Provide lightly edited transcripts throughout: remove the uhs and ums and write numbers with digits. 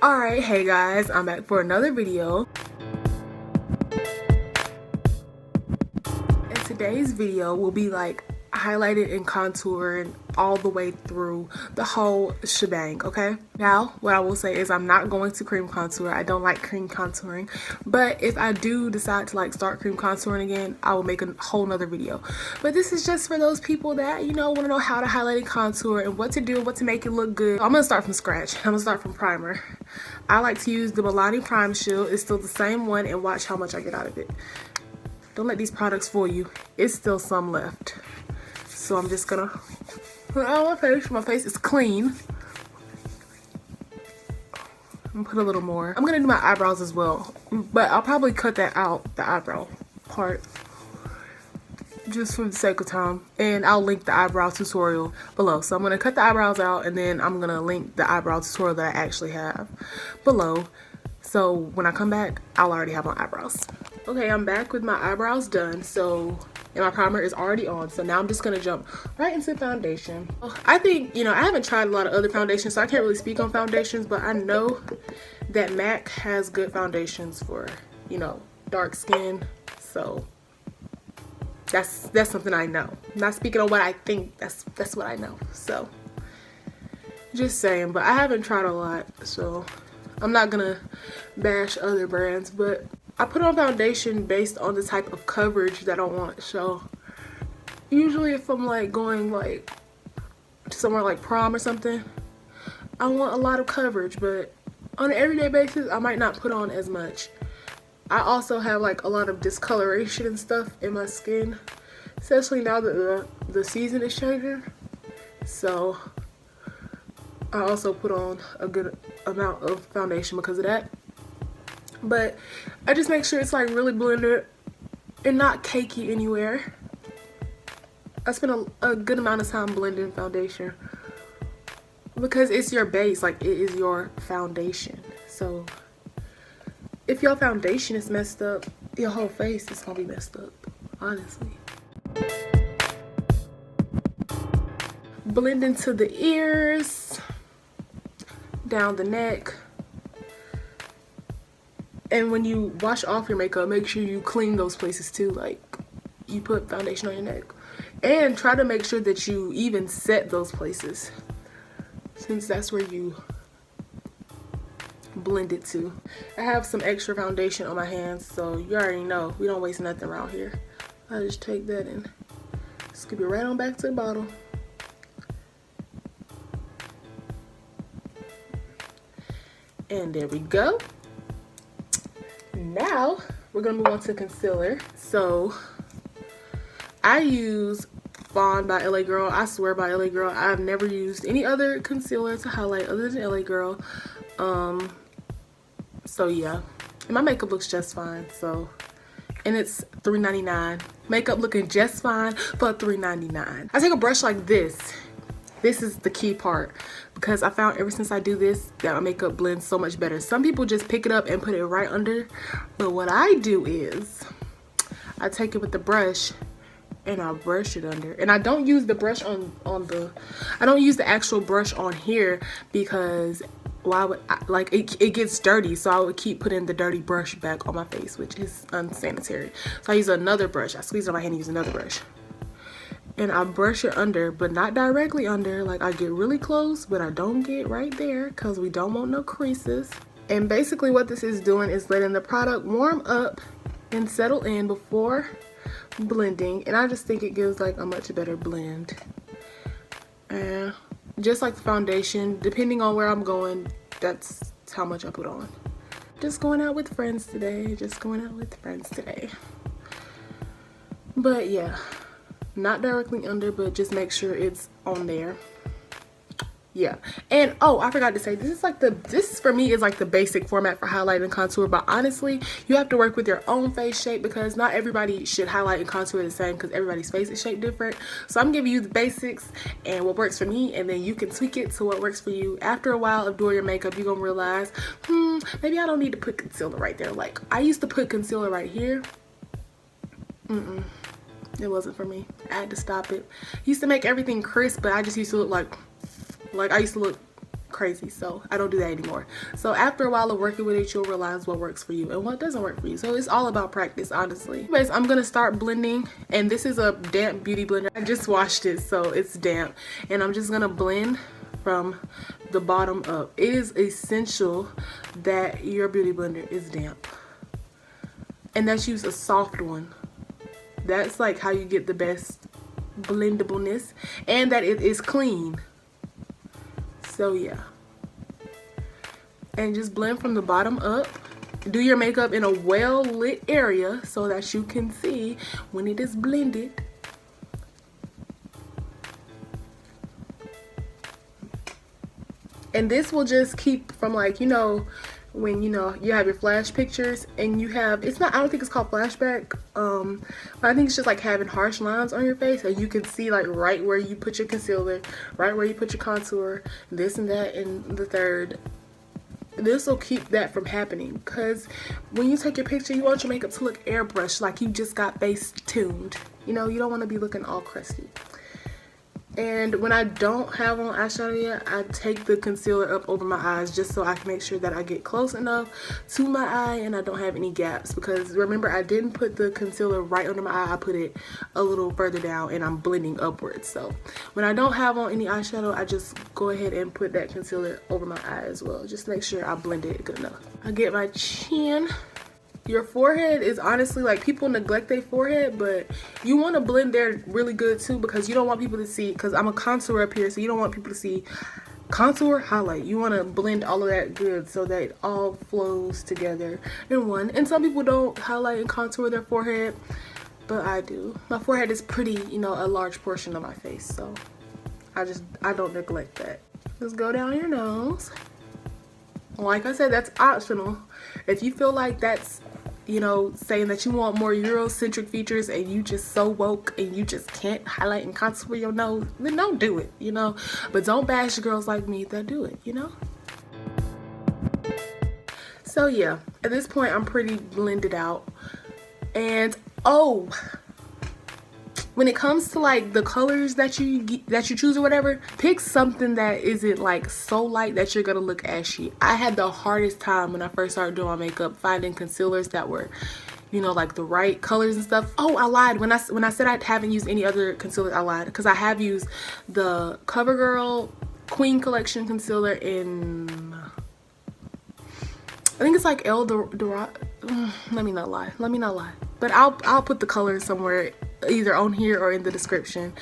Alright, hey guys, I'm back for another video. And today's video will be like highlighted and contoured all the way through the whole shebang, okay? Now, what I will say is I'm not going to cream contour. I don't like cream contouring, but if I do decide to like start cream contouring again, I will make a whole nother video. But this is just for those people that, you know, want to know how to highlight and contour and what to do, what to make it look good. I'm gonna start from scratch. I'm gonna start from primer. I like to use the Milani Prime Shield. It's still the same one, and watch how much I get out of it. Don't let these products fool you. It's still some left. So I'm just gonna put it on my face. My face is clean. I'm gonna put a little more. I'm gonna do my eyebrows as well, but I'll probably cut that out, the eyebrow part, just for the sake of time. And I'll link the eyebrow tutorial below. So I'm gonna cut the eyebrows out, and then I'm gonna link the eyebrow tutorial that I actually have below. So when I come back, I'll already have my eyebrows. Okay, I'm back with my eyebrows done. And my primer is already on, so now I'm just gonna jump right into foundation. I think, you know, I haven't tried a lot of other foundations, so I can't really speak on foundations, but I know that MAC has good foundations for, you know, dark skin. So that's something I know. I'm not speaking on what I think, that's what I know. So just saying, but I haven't tried a lot, so I'm not gonna bash other brands, but I put on foundation based on the type of coverage that I want. So usually if I'm like going like to somewhere like prom or something, I want a lot of coverage, but on an everyday basis I might not put on as much. I also have like a lot of discoloration and stuff in my skin, especially now that the season is changing. So I also put on a good amount of foundation because of that. But I just make sure it's like really blended and not cakey anywhere. I spend a good amount of time blending foundation because it's your base, like it is your foundation. So if your foundation is messed up, your whole face is gonna be messed up, honestly. Blend into the ears, down the neck. And when you wash off your makeup, make sure you clean those places too. Like, you put foundation on your neck. And try to make sure that you even set those places, since that's where you blend it to. I have some extra foundation on my hands, so you already know we don't waste nothing around here. I just take that and scoop it right on back to the bottle. And there we go. Now we're gonna move on to concealer. So I use Fawn by LA Girl. I swear by LA Girl. I've never used any other concealer to highlight other than LA Girl. So yeah, and my makeup looks just fine. So, and it's $3.99. Makeup looking just fine for $3.99. I take a brush like this. This is the key part, because I found ever since I do this that my makeup blends so much better. Some people just pick it up and put it right under, but what I do is I take it with the brush and I brush it under. And I don't use the brush I don't use the actual brush on here, because why would like it gets dirty, so I would keep putting the dirty brush back on my face, which is unsanitary. So I use another brush. I squeeze it on my hand and use another brush. And I brush it under, but not directly under. Like, I get really close, but I don't get right there, because we don't want no creases. And basically what this is doing is letting the product warm up and settle in before blending. And I just think it gives like a much better blend. And just like the foundation, depending on where I'm going, that's how much I put on. Just going out with friends today. Just going out with friends today. But yeah. Not directly under, but just make sure it's on there. Yeah. And oh, I forgot to say, this for me is like the basic format for highlight and contour, but honestly you have to work with your own face shape, because not everybody should highlight and contour the same, because everybody's face is shaped different. So I'm giving you the basics and what works for me, and then you can tweak it to what works for you. After a while of doing your makeup, you're gonna realize, maybe I don't need to put concealer right there. Like, I used to put concealer right here. It wasn't for me. I had to stop it. Used to make everything crisp, but I just used to look like I used to look crazy, so I don't do that anymore. So after a while of working with it, you'll realize what works for you and what doesn't work for you. So it's all about practice, honestly. Anyways, I'm gonna start blending, and this is a damp beauty blender. I just washed it, so it's damp, and I'm just gonna blend from the bottom up. It is essential that your beauty blender is damp, and that's use a soft one. That's like how you get the best blendableness, and that it is clean. So yeah, and just blend from the bottom up. Do your makeup in a well lit area so that you can see when it is blended. And this will just keep from, like, you know, when you have your flash pictures and you have, it's not, I don't think it's called flashback, but I think it's just like having harsh lines on your face, and you can see like right where you put your concealer, right where you put your contour, this and that and the third. This will keep that from happening, because when you take your picture, you want your makeup to look airbrushed, like you just got face tuned. You know, you don't want to be looking all crusty. And when I don't have on eyeshadow yet, I take the concealer up over my eyes just so I can make sure that I get close enough to my eye and I don't have any gaps. Because remember, I didn't put the concealer right under my eye. I put it a little further down and I'm blending upwards. So when I don't have on any eyeshadow, I just go ahead and put that concealer over my eye as well. Just to make sure I blend it good enough. I get my chin. Your forehead is honestly, like, people neglect their forehead, but you want to blend there really good too, because you don't want people to see, because I'm a contour up here, so you don't want people to see contour, highlight. You want to blend all of that good so that it all flows together in one. And some people don't highlight and contour their forehead, but I do. My forehead is pretty, you know, a large portion of my face, so I don't neglect that. Just go down your nose. Like I said, that's optional. If you feel like that's, you know, saying that you want more Eurocentric features and you just so woke and you just can't highlight and contour your nose, then don't do it, you know. But don't bash girls like me that do it, you know. So yeah, at this point I'm pretty blended out. And oh, when it comes to like the colors that you choose or whatever, pick something that isn't like so light that you're gonna look ashy. I had the hardest time when I first started doing my makeup finding concealers that were, you know, like the right colors and stuff. Oh, I lied. When I said I haven't used any other concealer, I lied, because I have used the CoverGirl Queen Collection concealer in, I think it's like El Dorado. Let me not lie. But I'll put the color somewhere, either on here or in the description.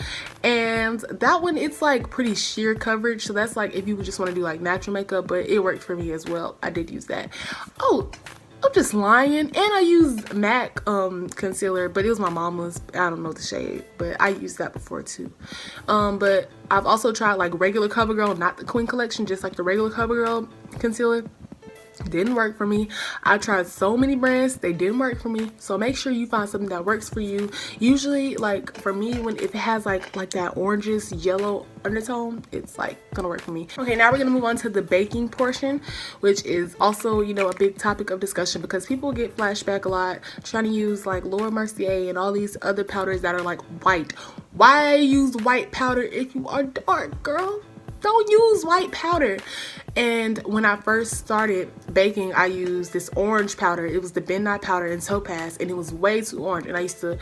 And that one, it's like pretty sheer coverage, so that's like if you would just want to do like natural makeup, but it worked for me as well. I did use that. Oh, I'm just lying. And I used MAC concealer, but it was my mama's. I don't know the shade, but I used that before too. But I've also tried like regular CoverGirl, not the Queen Collection, just like the regular CoverGirl concealer. Didn't work for me. I tried so many brands, they didn't work for me. So make sure you find something that works for you. Usually, like for me, if it has like that oranges yellow undertone, it's like gonna work for me. Okay, now we're gonna move on to the baking portion, which is also, you know, a big topic of discussion, because people get flashback a lot trying to use like Laura Mercier and all these other powders that are like white. Why use white powder if you are dark, girl? Don't use white powder. And when I first started baking, I used this orange powder. It was the NikNak powder in Topaz, and it was way too orange, and I used to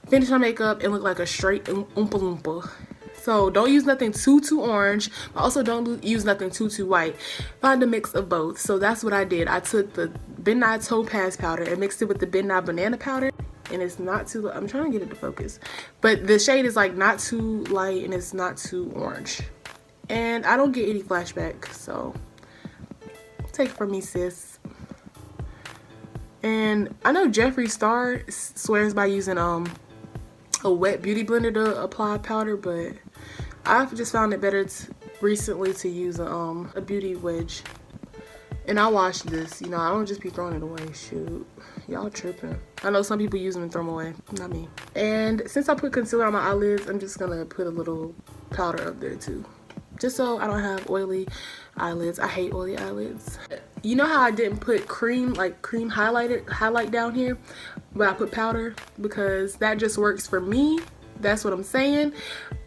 finish my makeup and look like a straight Oompa Loompa. So don't use nothing too orange, but also don't use nothing too white. Find a mix of both. So that's what I did. I took the NikNak Topaz powder and mixed it with the NikNak banana powder, and it's not too, I'm trying to get it to focus, but the shade is like not too light and it's not too orange. And I don't get any flashback, so take it from me, sis. And I know Jeffree Star swears by using a wet beauty blender to apply powder, but I've just found it better recently to use a beauty wedge. And I washed this, you know, I don't just be throwing it away. Shoot, y'all tripping. I know some people use them and throw them away, not me. And since I put concealer on my eyelids, I'm just gonna put a little powder up there too, just so I don't have oily eyelids. I hate oily eyelids. You know how I didn't put cream highlight down here, but I put powder? Because that just works for me. That's what I'm saying.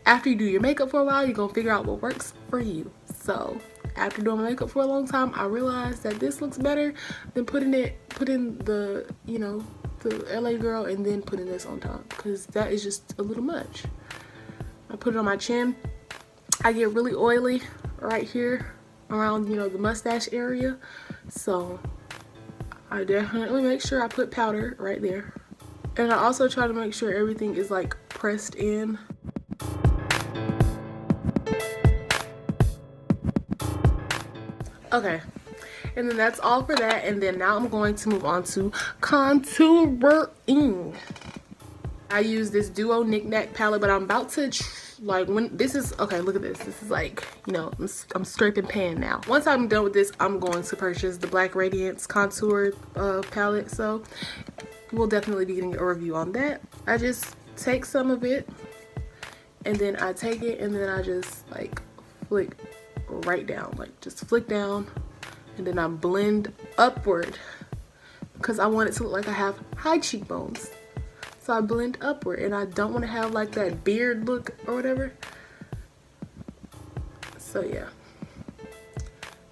After you do your makeup for a while, you're gonna figure out what works for you. So after doing my makeup for a long time, I realized that this looks better than putting the, you know, the LA girl and then putting this on top, because that is just a little much. I put it on my chin. I get really oily right here around, you know, the mustache area, so I definitely make sure I put powder right there. And I also try to make sure everything is like pressed in. Okay, and then that's all for that. And then now I'm going to move on to contouring. I use this Duo NikNak palette, but I'm about to like, when this is okay, look at this. This is like, you know, I'm scraping pan now. Once I'm done with this, I'm going to purchase the Black Radiance contour palette, so we'll definitely be getting a review on that. I just take some of it, and then I take it, and then I just like flick right down, like just flick down, and then I blend upward because I want it to look like I have high cheekbones. So I blend upward, and I don't want to have like that beard look or whatever. So yeah,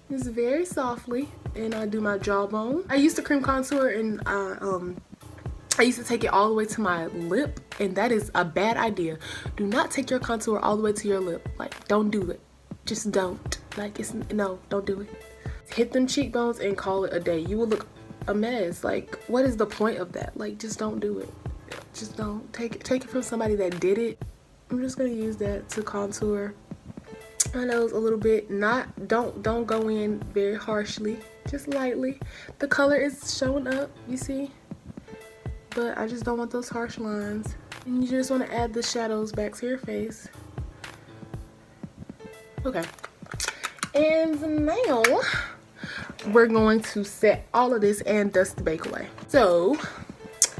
just very softly, and I do my jawbone. I used to cream contour, and I used to take it all the way to my lip, and that is a bad idea. Do not take your contour all the way to your lip. Like, don't do it. Just don't. Like, no, don't do it. Hit them cheekbones and call it a day. You will look a mess. Like, what is the point of that? Like, just don't do it. Just don't. Take it from somebody that did it. I'm just gonna use that to contour my nose a little bit. Don't go in very harshly, just lightly. The color is showing up, you see, but I just don't want those harsh lines. And you just want to add the shadows back to your face. Okay, and now we're going to set all of this and dust the bake away. So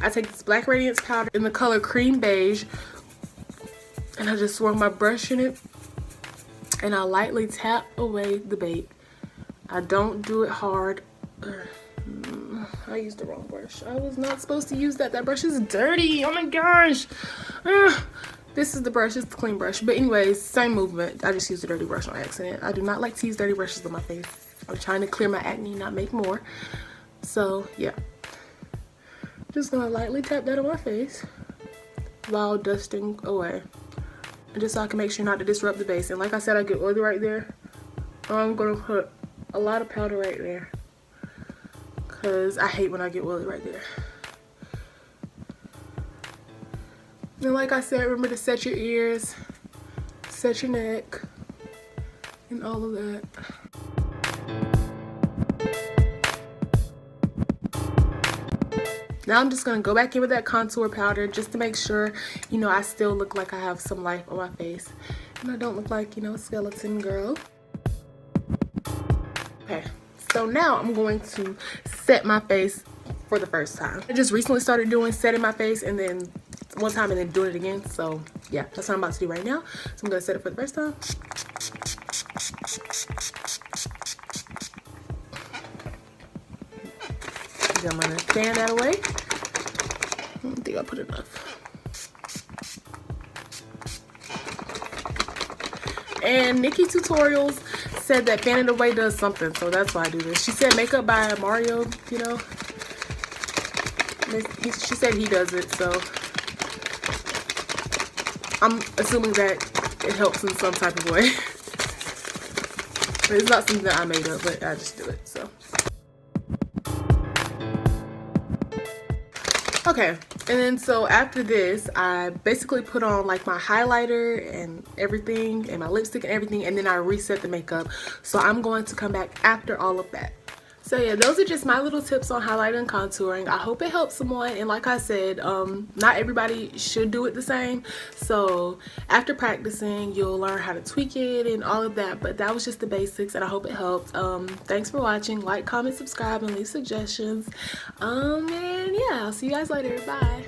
I take this Black Radiance powder in the color Cream Beige, and I just swirl my brush in it, and I lightly tap away the bake. I don't do it hard. I used the wrong brush. I was not supposed to use that. That brush is dirty. Oh my gosh. This is the brush. It's the clean brush. But anyways, same movement. I just used a dirty brush on accident. I do not like to use dirty brushes on my face. I'm trying to clear my acne, not make more. So yeah. Just gonna lightly tap that on my face while dusting away. And just so I can make sure not to disrupt the base. And like I said, I get oily right there. I'm gonna put a lot of powder right there, because I hate when I get oily right there. And like I said, remember to set your ears, set your neck, and all of that. Now I'm just gonna go back in with that contour powder just to make sure, you know, I still look like I have some life on my face. And I don't look like, you know, a skeleton girl. Okay, so now I'm going to set my face for the first time. I just recently started doing setting my face, and then one time and then doing it again. So yeah, that's what I'm about to do right now. So I'm gonna set it for the first time. I'm gonna fan that away. I don't think I put enough. And Nikki Tutorials said that fanning away does something, so that's why I do this. She said makeup by Mario, you know. She said he does it, so I'm assuming that it helps in some type of way. But it's not something that I made up, but I just do it, so. Okay, and then so after this, I basically put on like my highlighter and everything, and my lipstick and everything, and then I reset the makeup. So I'm going to come back after all of that. So yeah, those are just my little tips on highlighting and contouring. I hope it helps someone, and like I said, not everybody should do it the same. So after practicing, you'll learn how to tweak it and all of that, but that was just the basics, and I hope it helped. Thanks for watching. Like, comment, subscribe, and leave suggestions. And yeah, I'll see you guys later. Bye.